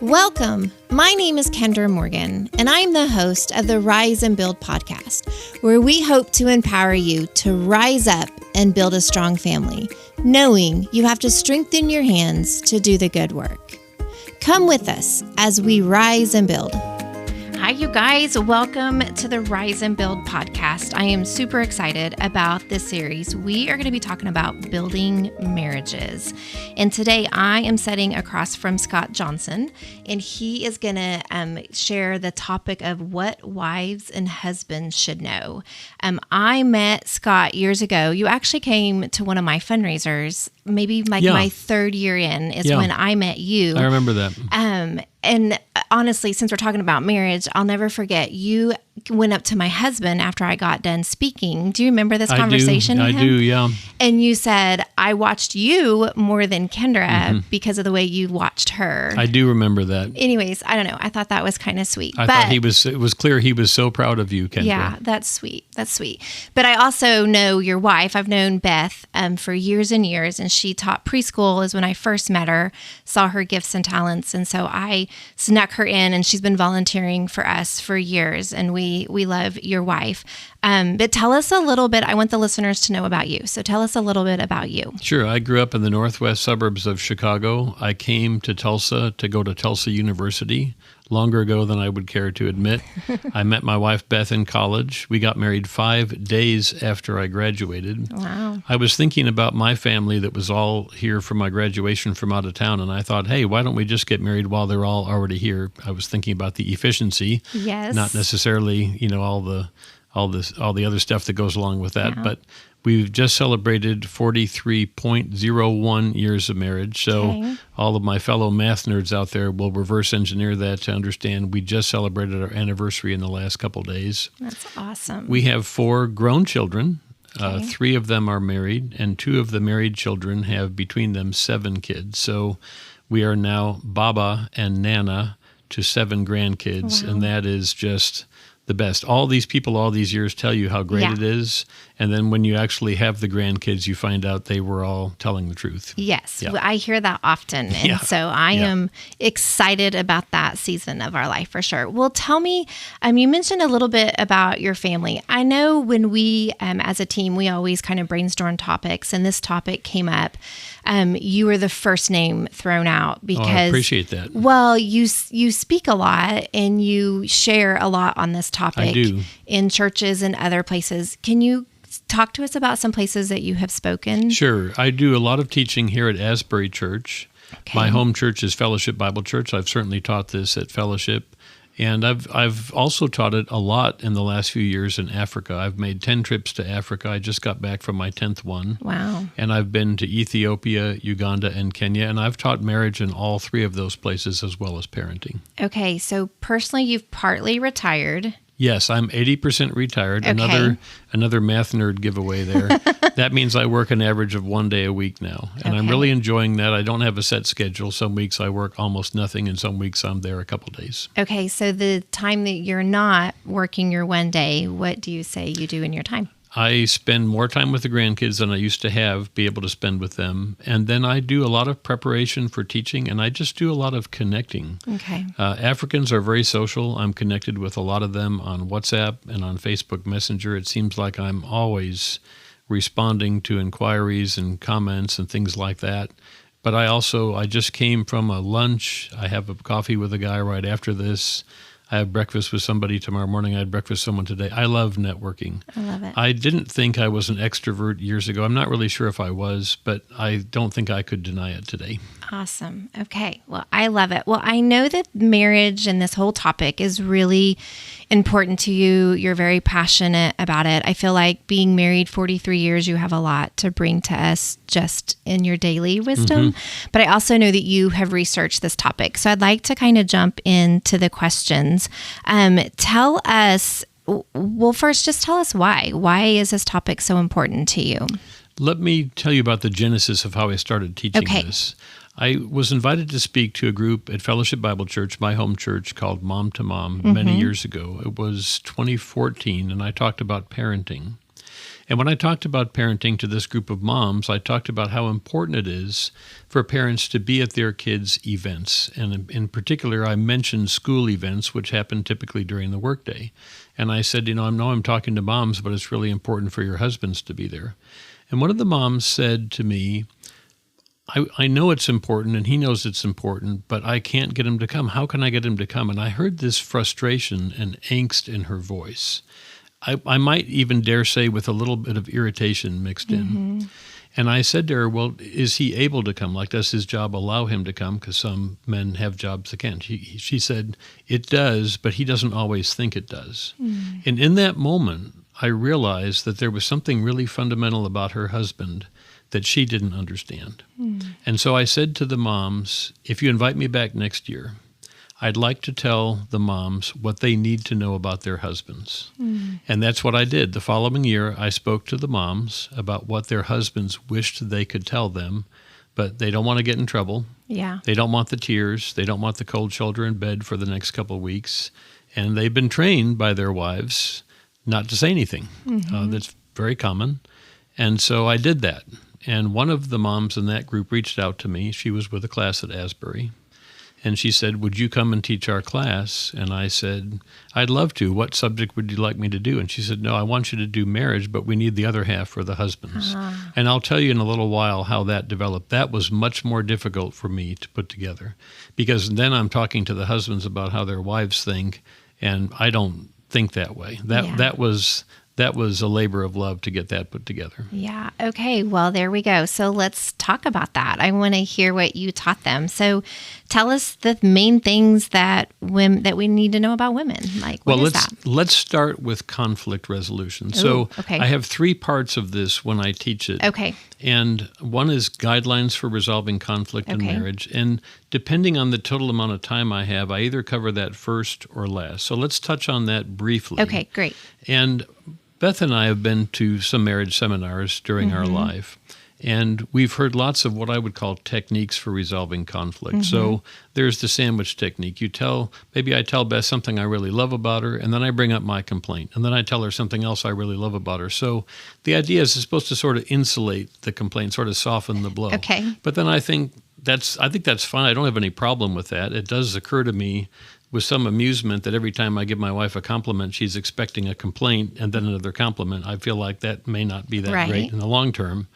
Welcome. My name is Kendra Morgan, and I'm the host of the Rise and Build podcast, where we hope to empower you to rise up and build a strong family, knowing you have to strengthen your hands to do the good work. Come with us as we rise and build. Hi, you guys. Welcome to the Rise and Build podcast. I am super excited about this series. We are going to be talking about building marriages. And today I am sitting across from Scott Johnson, and he is going to share the topic of what wives and husbands should know. I met Scott years ago. You actually came to one of my fundraisers, maybe my third year in is when I met you. I remember that. And honestly, since we're talking about marriage, I'll never forget, you went up to my husband after I got done speaking. Do you remember this conversation with him? I do, yeah. And you said, I watched you more than Kendra because of the way you watched her. I do remember that. Anyways, I don't know. I thought that was kind of sweet. I thought it was clear he was so proud of you, Kendra. Yeah, that's sweet. That's sweet. But I also know your wife. I've known Beth for years and years, and she taught preschool is when I first met her, saw her gifts and talents. And so I snuck her in, and she's been volunteering for us for years, and we love your wife. But tell us a little bit. I want the listeners to know about you. So tell us a little bit about you. Sure. I grew up in the northwest suburbs of Chicago. I came to Tulsa to go to Tulsa University longer ago than I would care to admit. I met my wife, Beth, in college. We got married 5 days after I graduated. Wow. I was thinking about my family that was all here for my graduation from out of town, and I thought, hey, why don't we just get married while they're all already here? I was thinking about the efficiency, not necessarily, all the other stuff that goes along with that. Yeah. But we've just celebrated 43.01 years of marriage. So all of my fellow math nerds out there will reverse engineer that to understand we just celebrated our anniversary in the last couple of days. That's awesome. We have 4 grown children. 3 of them are married, and 2 of the married children have between them 7 kids. So we are now Baba and Nana to 7 grandkids, and that is just the best. All these people all these years tell you how great it is, and then when you actually have the grandkids, you find out they were all telling the truth. Yes, I hear that often, and so I am excited about that season of our life for sure. Well, tell me, you mentioned a little bit about your family. I know when we, as a team, we always kind of brainstorm topics, and this topic came up. You were the first name thrown out because I appreciate that. Well, you speak a lot and you share a lot on this topic. I do. In churches and other places. Can you talk to us about some places that you have spoken? Sure. I do a lot of teaching here at Asbury Church. Okay. My home church is Fellowship Bible Church. I've certainly taught this at Fellowship. And I've also taught it a lot in the last few years in Africa. I've made 10 trips to Africa. I just got back from my 10th one. Wow. And I've been to Ethiopia, Uganda, and Kenya. And I've taught marriage in all 3 of those places as well as parenting. Okay. So personally, you've partly retired. Yes, I'm 80% retired. Okay. Another math nerd giveaway there. That means I work an average of 1 day a week now. And I'm really enjoying that. I don't have a set schedule. Some weeks I work almost nothing, and some weeks I'm there a couple days. Okay, so the time that you're not working your 1 day, what do you say you do in your time? I spend more time with the grandkids than I used to be able to spend with them. And then I do a lot of preparation for teaching, and I just do a lot of connecting. Okay. Africans are very social. I'm connected with a lot of them on WhatsApp and on Facebook Messenger. It seems like I'm always responding to inquiries and comments and things like that. But I just came from a lunch. I have a coffee with a guy right after this. I have breakfast with somebody tomorrow morning. I had breakfast with someone today. I love networking. I love it. I didn't think I was an extrovert years ago. I'm not really sure if I was, but I don't think I could deny it today. Awesome. Okay. Well, I love it. Well, I know that marriage and this whole topic is really important to you. You're very passionate about it. I feel like being married 43 years, you have a lot to bring to us just in your daily wisdom. But I also know that you have researched this topic. So I'd like to kind of jump into the questions. Tell us, well, first, just tell us why. Why is this topic so important to you? Let me tell you about the genesis of how I started teaching this. I was invited to speak to a group at Fellowship Bible Church, my home church, called Mom to Mom, many years ago. It was 2014, and I talked about parenting. And when I talked about parenting to this group of moms, I talked about how important it is for parents to be at their kids' events. And in particular, I mentioned school events, which happen typically during the workday. And I said, I know I'm talking to moms, but it's really important for your husbands to be there. And one of the moms said to me, I know it's important and he knows it's important, but I can't get him to come. How can I get him to come? And I heard this frustration and angst in her voice. I might even dare say with a little bit of irritation mixed in. And I said to her, well, is he able to come? Like, does his job allow him to come? Because some men have jobs that can't. She said, it does, but he doesn't always think it does. And in that moment, I realized that there was something really fundamental about her husband that she didn't understand. And so I said to the moms, if you invite me back next year, I'd like to tell the moms what they need to know about their husbands. And that's what I did. The following year, I spoke to the moms about what their husbands wished they could tell them, but they don't want to get in trouble. Yeah. They don't want the tears. They don't want the cold shoulder in bed for the next couple of weeks. And they've been trained by their wives not to say anything. That's very common. And so I did that. And one of the moms in that group reached out to me. She was with a class at Asbury. And she said, would you come and teach our class? And I said, I'd love to. What subject would you like me to do? And she said, no, I want you to do marriage, but we need the other half for the husbands. And I'll tell you in a little while how that developed. That was much more difficult for me to put together, because then I'm talking to the husbands about how their wives think, and I don't think that way. That was a labor of love to get that put together. Yeah. Okay. Well, there we go. So let's talk about that. I want to hear what you taught them. So tell us the main things that we need to know about women. Like, what is that? Let's start with conflict resolution. Okay. I have 3 parts of this when I teach it. Okay. And one is guidelines for resolving conflict in marriage. And depending on the total amount of time I have, I either cover that first or last. So let's touch on that briefly. Okay, great. And Beth and I have been to some marriage seminars during our life, and we've heard lots of what I would call techniques for resolving conflict. So there's the sandwich technique. Maybe I tell Beth something I really love about her, and then I bring up my complaint, and then I tell her something else I really love about her. So the idea is it's supposed to sort of insulate the complaint, sort of soften the blow. Okay. But then I think that's fine. I don't have any problem with that. It does occur to me with some amusement that every time I give my wife a compliment, she's expecting a complaint and then another compliment. I feel like that may not be that great in the long term.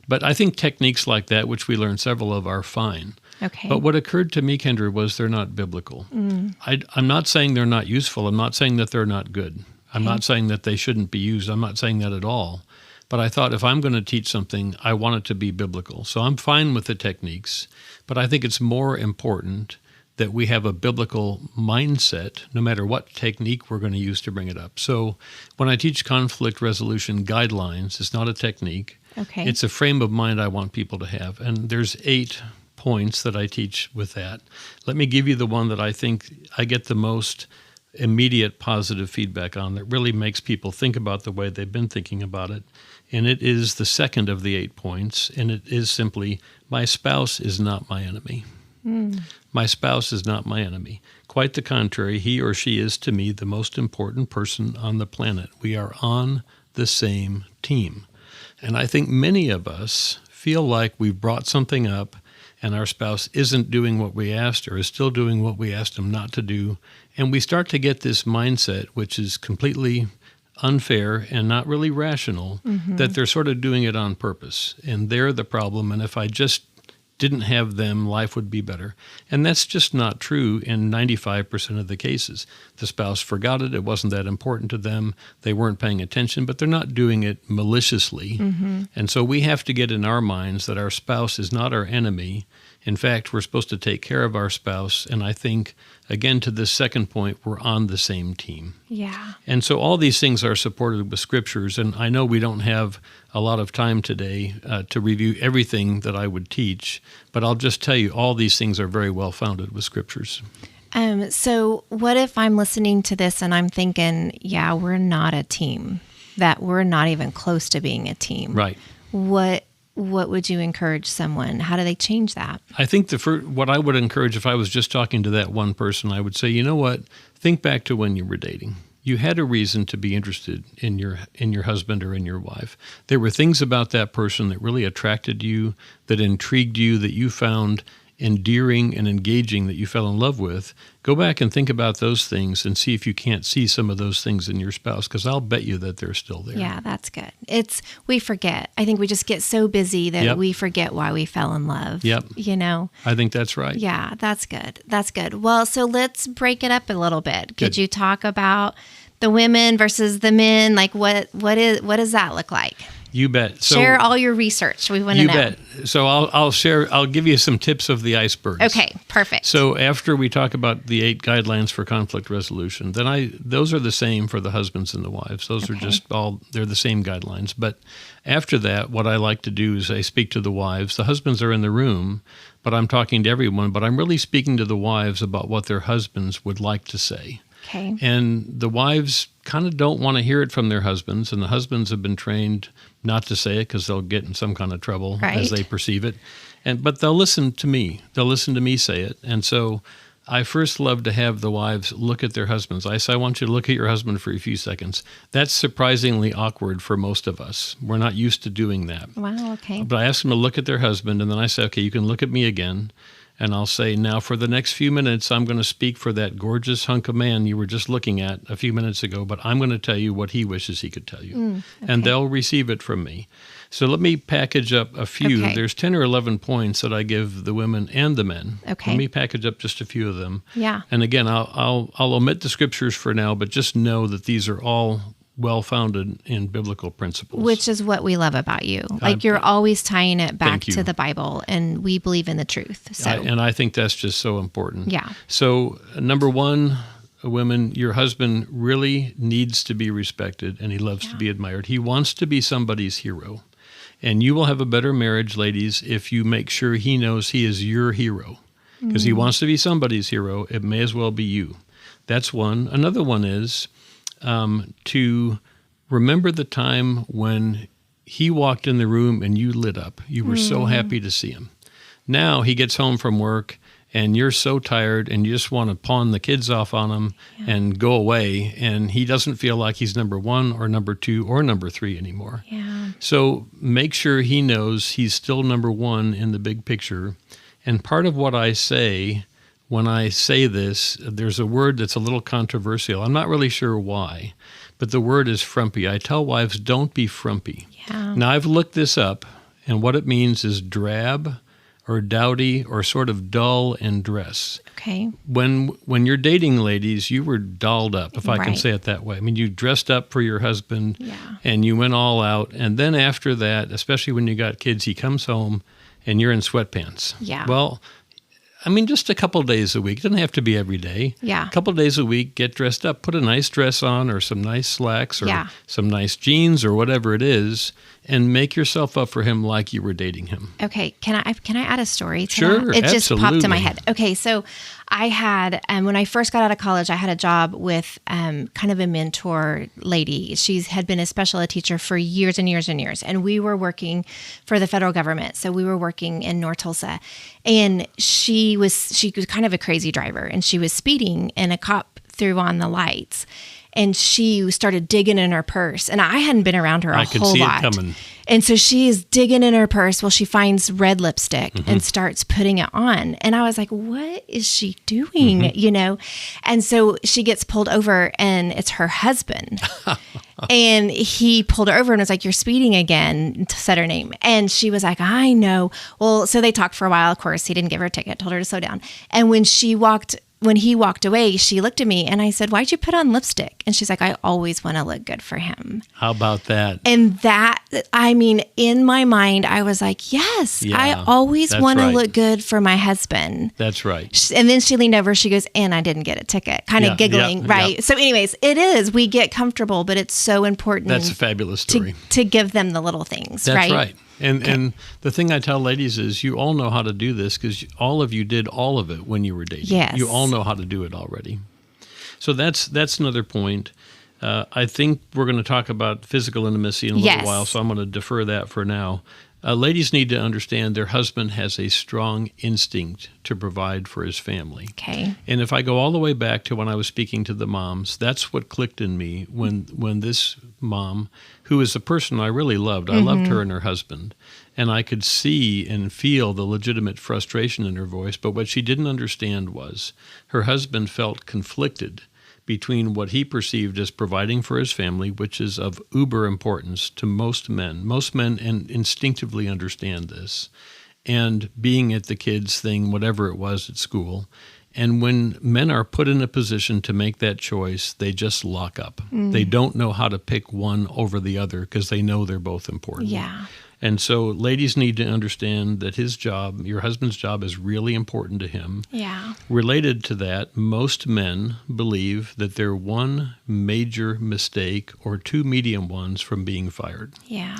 But I think techniques like that, which we learned several of, are fine. Okay. But what occurred to me, Kendra, was they're not biblical. I'm not saying they're not useful. I'm not saying that they're not good. I'm not saying that they shouldn't be used. I'm not saying that at all. But I thought if I'm going to teach something, I want it to be biblical. So I'm fine with the techniques, but I think it's more important that we have a biblical mindset, no matter what technique we're going to use to bring it up. So when I teach conflict resolution guidelines, it's not a technique. Okay. It's a frame of mind I want people to have. And there's 8 points that I teach with that. Let me give you the one that I think I get the most immediate positive feedback on, that really makes people think about the way they've been thinking about it. And it is the second of the 8 points, and it is simply, my spouse is not my enemy. My spouse is not my enemy. Quite the contrary, he or she is to me the most important person on the planet. We are on the same team. And I think many of us feel like we've brought something up and our spouse isn't doing what we asked or is still doing what we asked them not to do. And we start to get this mindset, which is completely unfair and not really rational, that they're sort of doing it on purpose. And they're the problem. And if I just didn't have them, life would be better. And that's just not true in 95% of the cases. The spouse forgot it. It wasn't that important to them. They weren't paying attention, but they're not doing it maliciously. And so we have to get in our minds that our spouse is not our enemy. In fact, we're supposed to take care of our spouse. And I think, again, to this second point, we're on the same team. Yeah. And so all these things are supported with scriptures. And I know we don't have a lot of time today to review everything that I would teach, but I'll just tell you all these things are very well founded with scriptures. So what if I'm listening to this and I'm thinking, yeah, we're not a team, that we're not even close to being a team. Right. What would you encourage someone? How do they change that? I think what I would encourage if I was just talking to that one person, I would say, you know what? Think back to when you were dating. you had a reason to be interested in your husband or in your wife. There were things about that person that really attracted you, that intrigued you, that you found endearing and engaging, that you fell in love with. Go back and think about those things and see if you can't see some of those things in your spouse, because I'll bet you that they're still there. Yeah, that's good. We forget. I think we just get so busy that we forget why we fell in love. Yep. I think that's right. Yeah, that's good. That's good. Well, so let's break it up a little bit. Could you talk about the women versus the men? Like what does that look like? You bet. So, share all your research. We want to know. You bet. So I'll give you some tips of the iceberg. Okay, perfect. So after we talk about the 8 guidelines for conflict resolution, then those are the same for the husbands and the wives. Those are just they're the same guidelines. But after that, what I like to do is I speak to the wives. The husbands are in the room, but I'm talking to everyone, but I'm really speaking to the wives about what their husbands would like to say. Okay. And the wives kind of don't want to hear it from their husbands, and the husbands have been trained not to say it because they'll get in some kind of trouble as they perceive it. But they'll listen to me. They'll listen to me say it. And so I first love to have the wives look at their husbands. I say, I want you to look at your husband for a few seconds. That's surprisingly awkward for most of us. We're not used to doing that. Wow, okay. But I ask them to look at their husband, and then I say, okay, you can look at me again. And I'll say, now for the next few minutes, I'm going to speak for that gorgeous hunk of man you were just looking at a few minutes ago, but I'm going to tell you what he wishes he could tell you. And they'll receive it from me. So let me package up a few. Okay. There's 10 or 11 points that I give the women and the men. Okay. Let me package up just a few of them. Yeah. And again, I'll omit the scriptures for now, but just know that these are all well-founded in biblical principles. Which is what we love about you. Like you're always tying it back to the Bible, and we believe in the truth. So. And I think that's just so important. Yeah. So number one, women, your husband really needs to be respected, and he loves to be admired. He wants to be somebody's hero. And you will have a better marriage, ladies, if you make sure he knows he is your hero. Because he wants to be somebody's hero. It may as well be you. That's one. Another one is to remember the time when he walked in the room and you lit up. You were so happy to see him. Now he gets home from work and you're so tired and you just want to pawn the kids off on him and go away, and he doesn't feel like he's number 1 or number 2 or number 3 anymore. Yeah. So make sure he knows he's still number 1 in the big picture. And part of what I say when I say this, there's a word that's a little controversial. I'm not really sure why, but the word is frumpy. I tell wives, don't be frumpy. Yeah. Now, I've looked this up, and what it means is drab or dowdy or sort of dull in dress. Okay. When you're dating, ladies, you were dolled up, if I can say it that way. I mean, you dressed up for your husband, and you went all out. And then after that, especially when you got kids, he comes home, and you're in sweatpants. Yeah. Well, I mean, just a couple days a week. It doesn't have to be every day. Yeah. A couple days a week, get dressed up, put a nice dress on or some nice slacks or some nice jeans or whatever it is, and make yourself up for him like you were dating him. Okay. Can I add a story to Sure, that? It just popped absolutely. in my head. Okay. So I had, when I first got out of college, I had a job with kind of a mentor lady. She had been a special ed teacher for years and years and years. And we were working for the federal government. So we were working in North Tulsa. And she was kind of a crazy driver. And she was speeding, and a cop threw on the lights. And she started digging in her purse. And I hadn't been around her a whole lot. I could see it coming. And so she is digging in her purse. Well, she finds red lipstick and starts putting it on. And I was like, what is she doing? You know? And so she gets pulled over, and it's her husband. And he pulled her over and was like, you're speeding again, said her name. And she was like, I know. Well, so they talked for a while. Of course, he didn't give her a ticket, told her to slow down. And when he walked away, she looked at me and I said, why'd you put on lipstick? And she's like, I always want to look good for him. How about that? And that, I mean, in my mind, I was like, yes, I always want to look good for my husband. That's right. And then she leaned over, she goes, and I didn't get a ticket, kind of giggling, right? Yeah. So anyways, it is, we get comfortable, but it's so important. That's a fabulous story. To give them the little things, That's right? Right. And the thing I tell ladies is you all know how to do this because all of you did all of it when you were dating. Yes. You all know how to do it already. So that's another point. I think we're going to talk about physical intimacy in a little while, so I'm going to defer that for now. Ladies need to understand their husband has a strong instinct to provide for his family. Okay. And if I go all the way back to when I was speaking to the moms, that's what clicked in me when this mom, who is a person I really loved, I loved her and her husband, and I could see and feel the legitimate frustration in her voice, but what she didn't understand was her husband felt conflicted between what he perceived as providing for his family, which is of uber importance to most men. Most men instinctively understand this, and being at the kids' thing, whatever it was at school. And when men are put in a position to make that choice, they just lock up. They don't know how to pick one over the other because they know they're both important. Yeah. And so ladies need to understand that his job, your husband's job, is really important to him. Yeah. Related to that, most men believe that they're one major mistake or two medium ones from being fired. Yeah.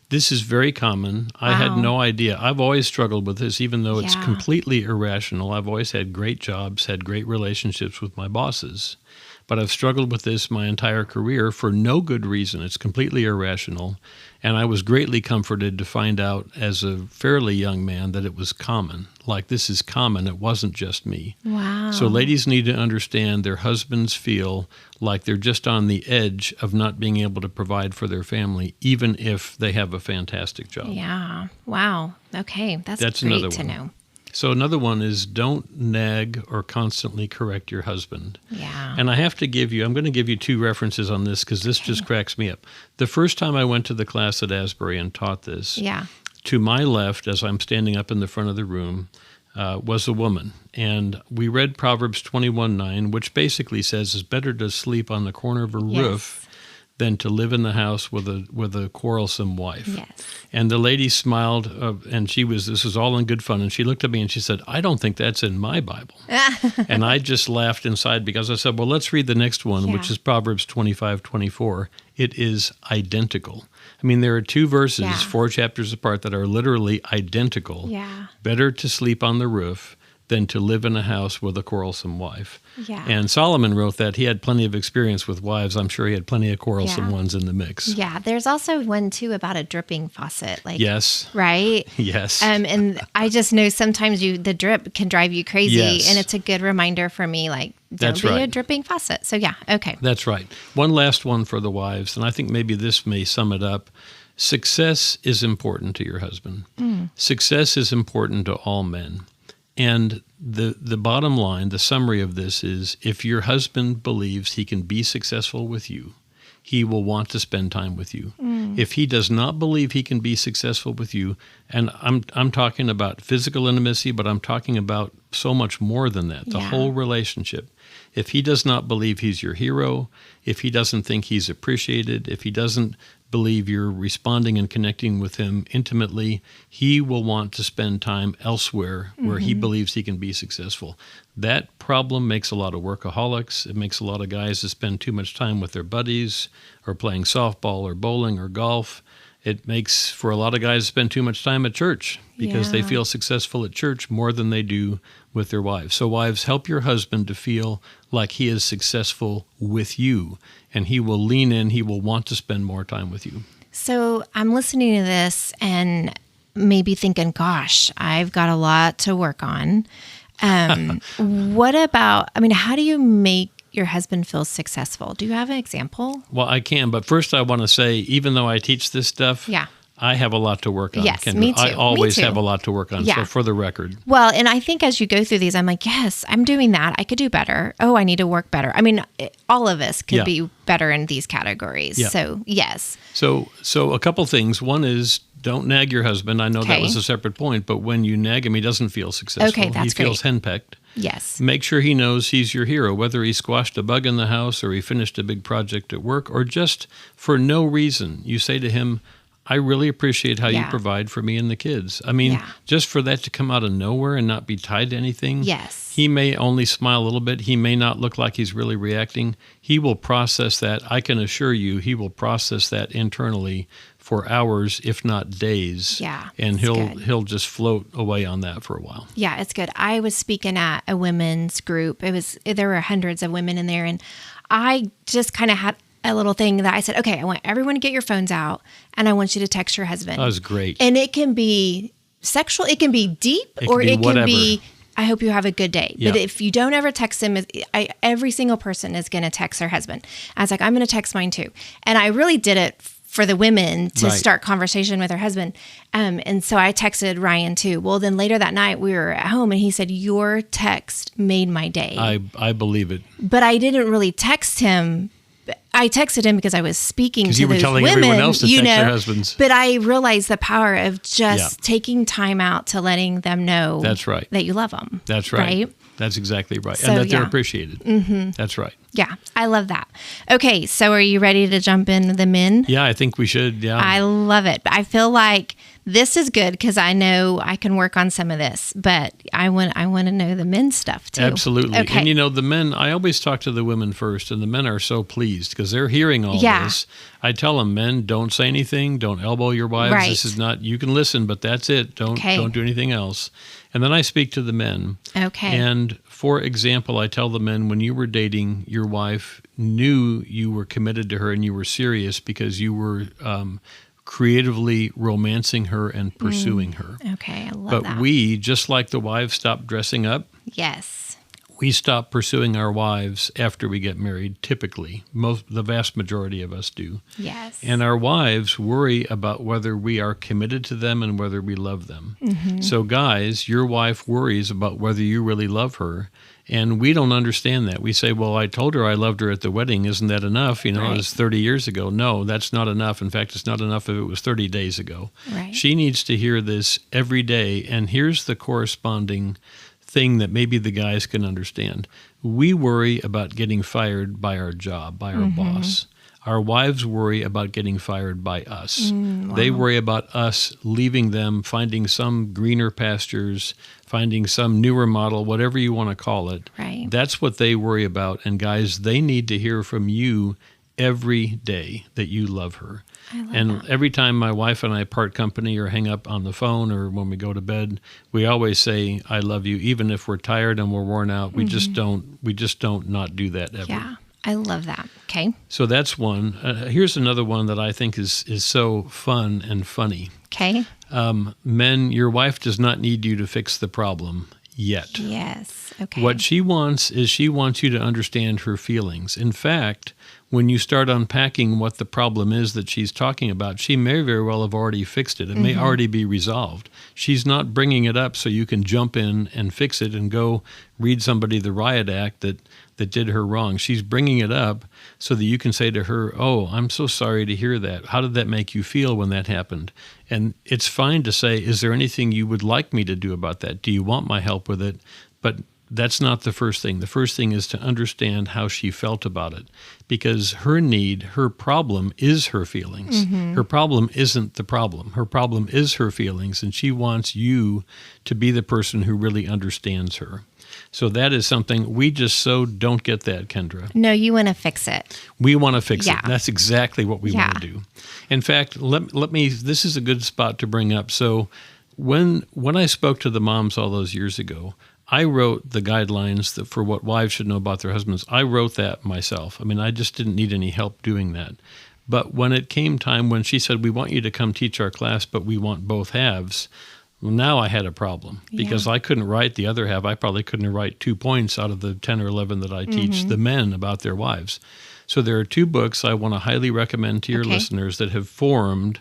This is very common. I had no idea. I've always struggled with this, even though it's completely irrational. I've always had great jobs, had great relationships with my bosses. But I've struggled with this my entire career for no good reason. It's completely irrational. And I was greatly comforted to find out as a fairly young man that it was common. Like, this is common. It wasn't just me. Wow. So ladies need to understand their husbands feel like they're just on the edge of not being able to provide for their family, even if they have a fantastic job. Yeah. Wow. Okay. That's great another to one. know. So another one is don't nag or constantly correct your husband. Yeah. And I'm going to give you two references on this because this just cracks me up. The first time I went to the class at Asbury and taught this, to my left, as I'm standing up in the front of the room, was a woman. And we read Proverbs 21:9, which basically says it's better to sleep on the corner of a roof than to live in the house with a quarrelsome wife. Yes. And the lady smiled, and this was all in good fun, and she looked at me and she said, I don't think that's in my Bible. And I just laughed inside because I said, well, let's read the next one, which is Proverbs 25:24. It is identical. I mean, there are two verses, 4 chapters apart, that are literally identical. Yeah. Better to sleep on the roof than to live in a house with a quarrelsome wife. Yeah. And Solomon wrote that. He had plenty of experience with wives. I'm sure he had plenty of quarrelsome ones in the mix. Yeah. There's also one, too, about a dripping faucet. Yes. Right? Yes. And I just know sometimes the drip can drive you crazy. Yes. And it's a good reminder for me, don't be a dripping faucet. So, okay. That's right. One last one for the wives, and I think maybe this may sum it up. Success is important to your husband. Success is important to all men. And the bottom line, the summary of this is, if your husband believes he can be successful with you, he will want to spend time with you. If he does not believe he can be successful with you, and I'm talking about physical intimacy, but I'm talking about so much more than that, the whole relationship. If he does not believe he's your hero, if he doesn't think he's appreciated, if he doesn't believe you're responding and connecting with him intimately, he will want to spend time elsewhere where he believes he can be successful. That problem makes a lot of workaholics. It makes a lot of guys that spend too much time with their buddies or playing softball or bowling or golf. It makes for a lot of guys spend too much time at church because they feel successful at church more than they do with their wives. So wives, help your husband to feel like he is successful with you, and he will lean in, he will want to spend more time with you. So I'm listening to this and maybe thinking, gosh, I've got a lot to work on. What about, how do you make your husband feel successful? Do you have an example? Well, I can, but first I want to say, even though I teach this stuff, I have a lot to work on. Yes, Kendra. me too. I always Me too. have a lot to work on, so for the record. Well, and I think as you go through these, I'm like, yes, I'm doing that. I could do better. Oh, I need to work better. All of us could be better in these categories. Yeah. So, yes. So a couple things. One is, don't nag your husband. I know that was a separate point, but when you nag him, he doesn't feel successful. Okay, that's he feels henpecked. Yes. Make sure he knows he's your hero, whether he squashed a bug in the house or he finished a big project at work or just for no reason. You say to him, I really appreciate how you provide for me and the kids. Just for that to come out of nowhere and not be tied to anything. Yes. He may only smile a little bit. He may not look like he's really reacting. He will process that. I can assure you he will process that internally for hours, if not days. Yeah. And he'll just float away on that for a while. Yeah, it's good. I was speaking at a women's group. There were hundreds of women in there, and I just kind of had a little thing that I said, okay, I want everyone to get your phones out and I want you to text your husband. That was great. And it can be sexual, it can be deep, or it can be, I hope you have a good day. Yeah. But if you don't ever text them, every single person is going to text their husband. I was like, I'm going to text mine too. And I really did it for the women to start conversation with her husband. And so I texted Ryan too. Well, then later that night we were at home and he said, your text made my day. I believe it. But I didn't really text him. I texted him because I was speaking to those women. Because you were telling everyone else to text their husbands. But I realized the power of just taking time out to letting them know That's right. that you love them. That's right. That's exactly right. So, and that they're appreciated. Mm-hmm. That's right. Yeah, I love that. Okay, so are you ready to jump into the men? Yeah, I think we should. Yeah. I love it. I feel like this is good because I know I can work on some of this, but I want to know the men's stuff too. Absolutely. Okay. And the men, I always talk to the women first, and the men are so pleased because they're hearing all this. I tell them, men, don't say anything. Don't elbow your wives. Right. This is not, you can listen, but that's it. Don't do anything else. And then I speak to the men. Okay. And for example, I tell the men, when you were dating, your wife knew you were committed to her and you were serious because you were creatively romancing her and pursuing her. Okay, I love but that. we, just like the wives stopped dressing up, Yes. we stop pursuing our wives after we get married, typically. The vast majority of us do. Yes. And our wives worry about whether we are committed to them and whether we love them. Mm-hmm. So guys, your wife worries about whether you really love her. And we don't understand that. We say, well, I told her I loved her at the wedding. Isn't that enough? It was 30 years ago. No, that's not enough. In fact, it's not enough if it was 30 days ago. Right. She needs to hear this every day. And here's the corresponding thing that maybe the guys can understand. We worry about getting fired by our job, by our boss. Our wives worry about getting fired by us. Wow. They worry about us leaving them, finding some greener pastures, finding some newer model, whatever you want to call it. Right. That's what they worry about. And guys, they need to hear from you every day that you love her. And every time my wife and I part company or hang up on the phone or when we go to bed, we always say, I love you, even if we're tired and we're worn out. We just don't not do that ever. Yeah, I love that. Okay. So that's one. Here's another one that I think is so fun and funny. Okay. Men, your wife does not need you to fix the problem yet. Yes. Okay. What she wants is she wants you to understand her feelings. In fact, when you start unpacking what the problem is that she's talking about, she may very well have already fixed it. It may already be resolved. She's not bringing it up so you can jump in and fix it and go read somebody the riot act that did her wrong. She's bringing it up so that you can say to her, oh, I'm so sorry to hear that. How did that make you feel when that happened? And it's fine to say, is there anything you would like me to do about that? Do you want my help with it? But that's not the first thing. The first thing is to understand how she felt about it, because her need, her problem is her feelings. Her problem isn't the problem. Her problem is her feelings, and she wants you to be the person who really understands her. So that is something we just so don't get that, Kendra. No, you want to fix it. We want to fix Yeah. it. That's exactly what we want to do. In fact, let me, this is a good spot to bring up. So when I spoke to the moms all those years ago, I wrote the guidelines for what wives should know about their husbands. I wrote that myself. I mean, I just didn't need any help doing that. But when it came time when she said, we want you to come teach our class, but we want both halves, well, now I had a problem because I couldn't write the other half. I probably couldn't write 2 points out of the 10 or 11 that I teach the men about their wives. So there are 2 books I want to highly recommend to your listeners that have formed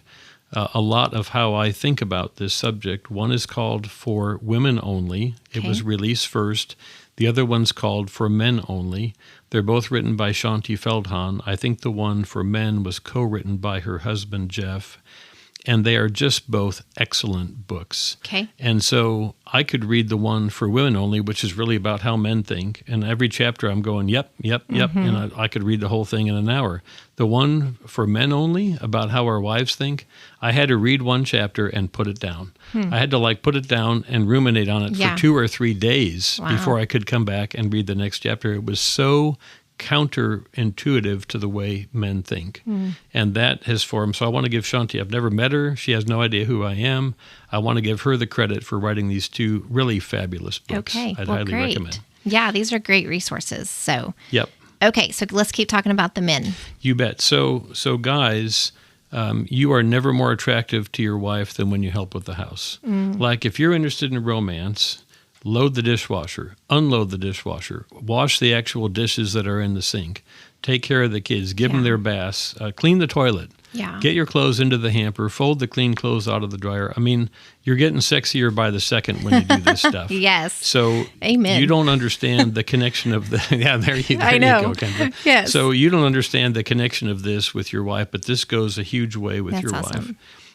a lot of how I think about this subject. One is called For Women Only. It was released first. The other one's called For Men Only. They're both written by Shanti Feldhahn. I think the one for men was co-written by her husband, Jeff. And they are just both excellent books. Okay. And so I could read the one for women only, which is really about how men think. And every chapter I'm going, yep. And I could read the whole thing in an hour. The one for men only, about how our wives think, I had to read one chapter and put it down. I had to put it down and ruminate on it for 2 or 3 days before I could come back and read the next chapter. It was so counterintuitive to the way men think. And that has formed. So I want to give Shanti, I've never met her. She has no idea who I am. I want to give her the credit for writing these 2 really fabulous books. Okay. I'd well, highly great. recommend. Yeah, these are great resources. So Yep. Okay, so let's keep talking about the men. You bet. So guys, you are never more attractive to your wife than when you help with the house. Like if you're interested in romance, load the dishwasher, unload the dishwasher, wash the actual dishes that are in the sink, take care of the kids, give them their baths, clean the toilet, get your clothes into the hamper, fold the clean clothes out of the dryer. I mean, you're getting sexier by the second when you do this stuff. Yes. So Amen. You don't understand the connection of the, there you go, Kendra. Yes. So you don't understand the connection of this with your wife, but this goes a huge way with your wife.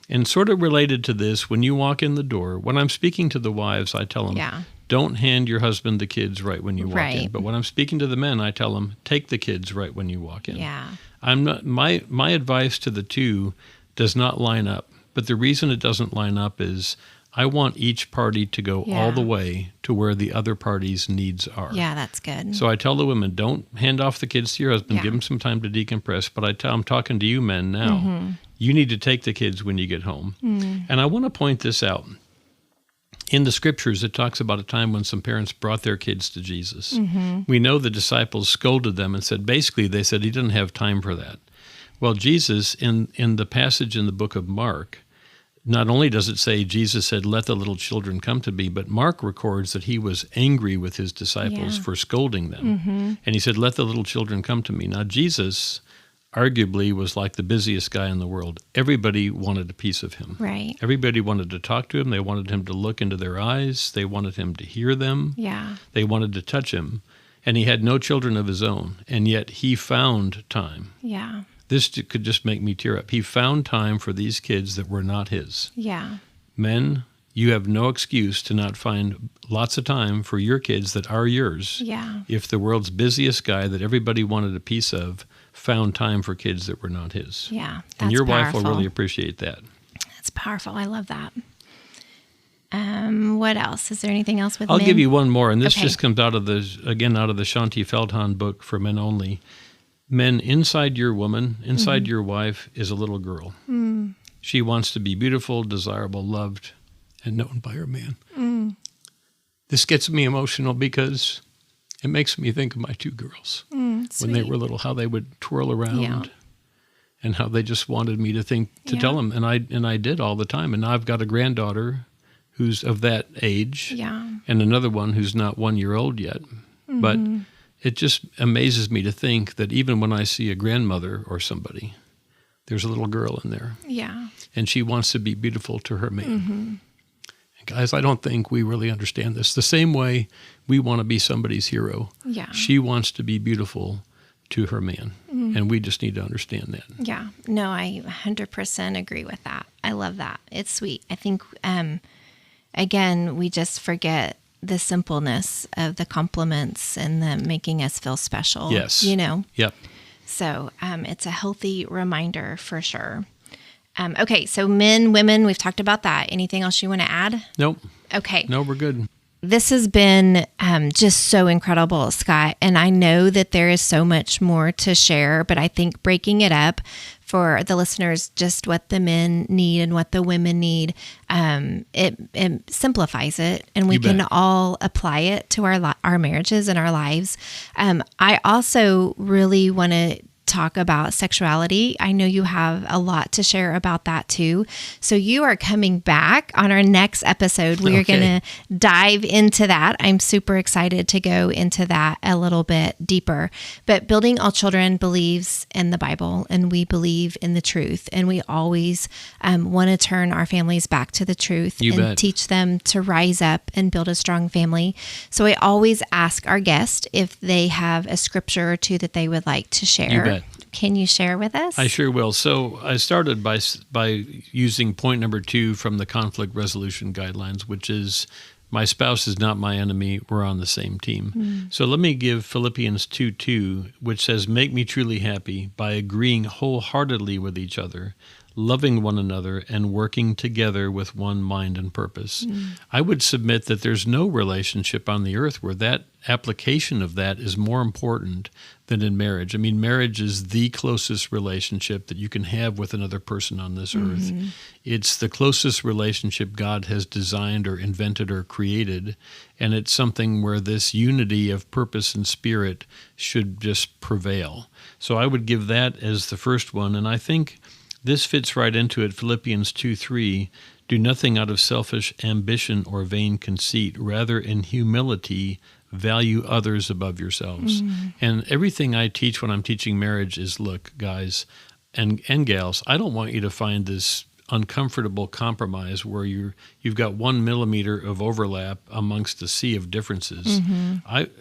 And sort of related to this, when you walk in the door, when I'm speaking to the wives, I tell them, don't hand your husband the kids right when you walk in. But when I'm speaking to the men, I tell them, take the kids right when you walk in. Yeah. I'm not, my advice to the two does not line up. But the reason it doesn't line up is I want each party to go all the way to where the other party's needs are. Yeah, that's good. So I tell the women, don't hand off the kids to your husband. Give them some time to decompress. But I'm talking to you men now. You need to take the kids when you get home. And I want to point this out. In the scriptures, it talks about a time when some parents brought their kids to Jesus. We know the disciples scolded them and said, basically, they said he didn't have time for that. Well, Jesus, in the passage in the book of Mark, not only does it say Jesus said, let the little children come to me, but Mark records that he was angry with his disciples for scolding them. And he said, let the little children come to me. Now, Jesus arguably was like the busiest guy in the world. Everybody wanted a piece of him. Right. Everybody wanted to talk to him. They wanted him to look into their eyes. They wanted him to hear them. Yeah. They wanted to touch him. And he had no children of his own. And yet he found time. Yeah. This could just make me tear up. He found time for these kids that were not his. Yeah. Men, you have no excuse to not find lots of time for your kids that are yours. Yeah. If the world's busiest guy that everybody wanted a piece of found time for kids that were not his. Yeah, that's and your wife powerful. will really appreciate that. That's powerful. I love that. What else? Is there anything else with I'll men? give you one more, and this just comes out of the Shanti Feldhahn book for men only. Men, inside your woman, inside your wife is a little girl. She wants to be beautiful, desirable, loved, and known by her man. This gets me emotional because it makes me think of my two girls when they were little, how they would twirl around and how they just wanted me to tell them. And I did all the time. And now I've got a granddaughter who's of that age and another one who's not 1 year old yet. But it just amazes me to think that even when I see a grandmother or somebody, there's a little girl in there. Yeah. And she wants to be beautiful to her man. Guys, I don't think we really understand this. The same way we want to be somebody's hero. Yeah. She wants to be beautiful to her man. And we just need to understand that. Yeah. No, I 100% agree with that. I love that. It's sweet. I think, again, we just forget the simpleness of the compliments and the making us feel special. Yes. You know? Yep. So it's a healthy reminder for sure. Okay, so men, women, we've talked about that. Anything else you want to add? Nope. Okay. No, we're good. This has been just so incredible, Scott. And I know that there is so much more to share, but I think breaking it up for the listeners, just what the men need and what the women need, it simplifies it, and we can all apply it to our marriages and our lives. I also really want to talk about sexuality. I know you have a lot to share about that too. So you are coming back on our next episode. We are going to dive into that. I'm super excited to go into that a little bit deeper. But Building All Children believes in the Bible, and we believe in the truth. And we always want to turn our families back to the truth teach them to rise up and build a strong family. So I always ask our guests if they have a scripture or two that they would like to share. You bet. Can you share with us? I sure will. So I started by using point number 2 from the conflict resolution guidelines, which is my spouse is not my enemy. We're on the same team. So let me give Philippians 2:2, which says, make me truly happy by agreeing wholeheartedly with each other, loving one another, and working together with one mind and purpose. I would submit that there's no relationship on the earth where that application of that is more important than in marriage. I mean, marriage is the closest relationship that you can have with another person on this earth. It's the closest relationship God has designed or invented or created, and it's something where this unity of purpose and spirit should just prevail. So I would give that as the first one, and I think this fits right into it. Philippians 2:3, do nothing out of selfish ambition or vain conceit, rather in humility value others above yourselves. And everything I teach when I'm teaching marriage is, look, guys and gals, I don't want you to find this uncomfortable compromise where you've got 1 millimeter of overlap amongst a sea of differences.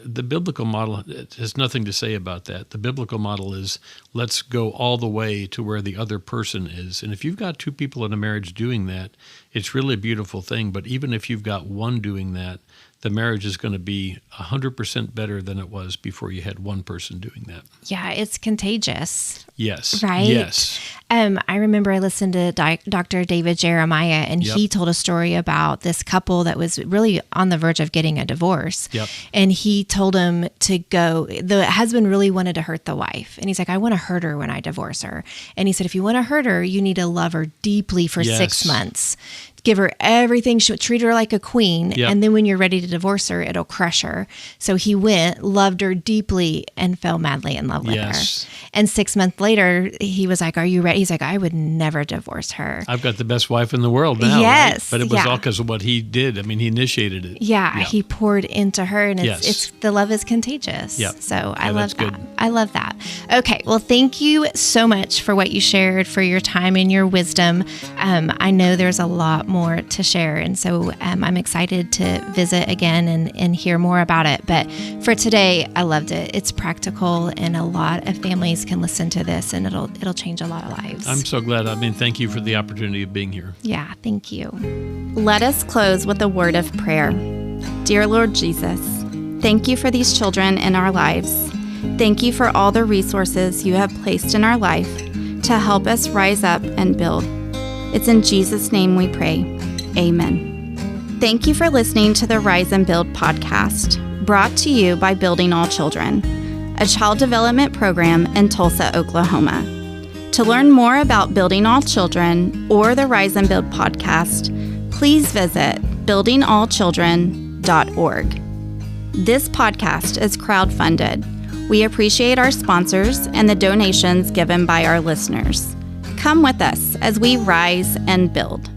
The biblical model has nothing to say about that. The biblical model is, let's go all the way to where the other person is. And if you've got two people in a marriage doing that, it's really a beautiful thing. But even if you've got one doing that, the marriage is going to be 100% better than it was before you had one person doing that. Yeah, it's contagious. Yes. Right? Yes. I remember I listened to Dr. David Jeremiah, and he told a story about this couple that was really on the verge of getting a divorce. And he told him to go. The husband really wanted to hurt the wife. And he's like, I want to hurt her when I divorce her. And he said, if you want to hurt her, you need to love her deeply for 6 months. Give her everything, treat her like a queen, and then when you're ready to divorce her, it'll crush her. So he went, loved her deeply, and fell madly in love with her. And 6 months later, he was like, are you ready? He's like, I would never divorce her. I've got the best wife in the world now. Yes. Right? But it was all because of what he did. I mean, he initiated it. He poured into her, and it's the love is contagious. So I love that. Good. I love that. Okay, well, thank you so much for what you shared, for your time and your wisdom. I know there's a lot more to share, and so I'm excited to visit again and hear more about it. But for today, I loved it. It's practical, and a lot of families can listen to this, and it'll change a lot of lives. I'm so glad. I mean, thank you for the opportunity of being here. Yeah, thank you. Let us close with a word of prayer. Dear Lord Jesus, thank you for these children in our lives. Thank you for all the resources you have placed in our life to help us rise up and build. It's in Jesus' name we pray. Amen. Thank you for listening to the Rise and Build podcast, brought to you by Building All Children, a child development program in Tulsa, Oklahoma. To learn more about Building All Children or the Rise and Build podcast, please visit buildingallchildren.org. This podcast is crowdfunded. We appreciate our sponsors and the donations given by our listeners. Come with us as we rise and build.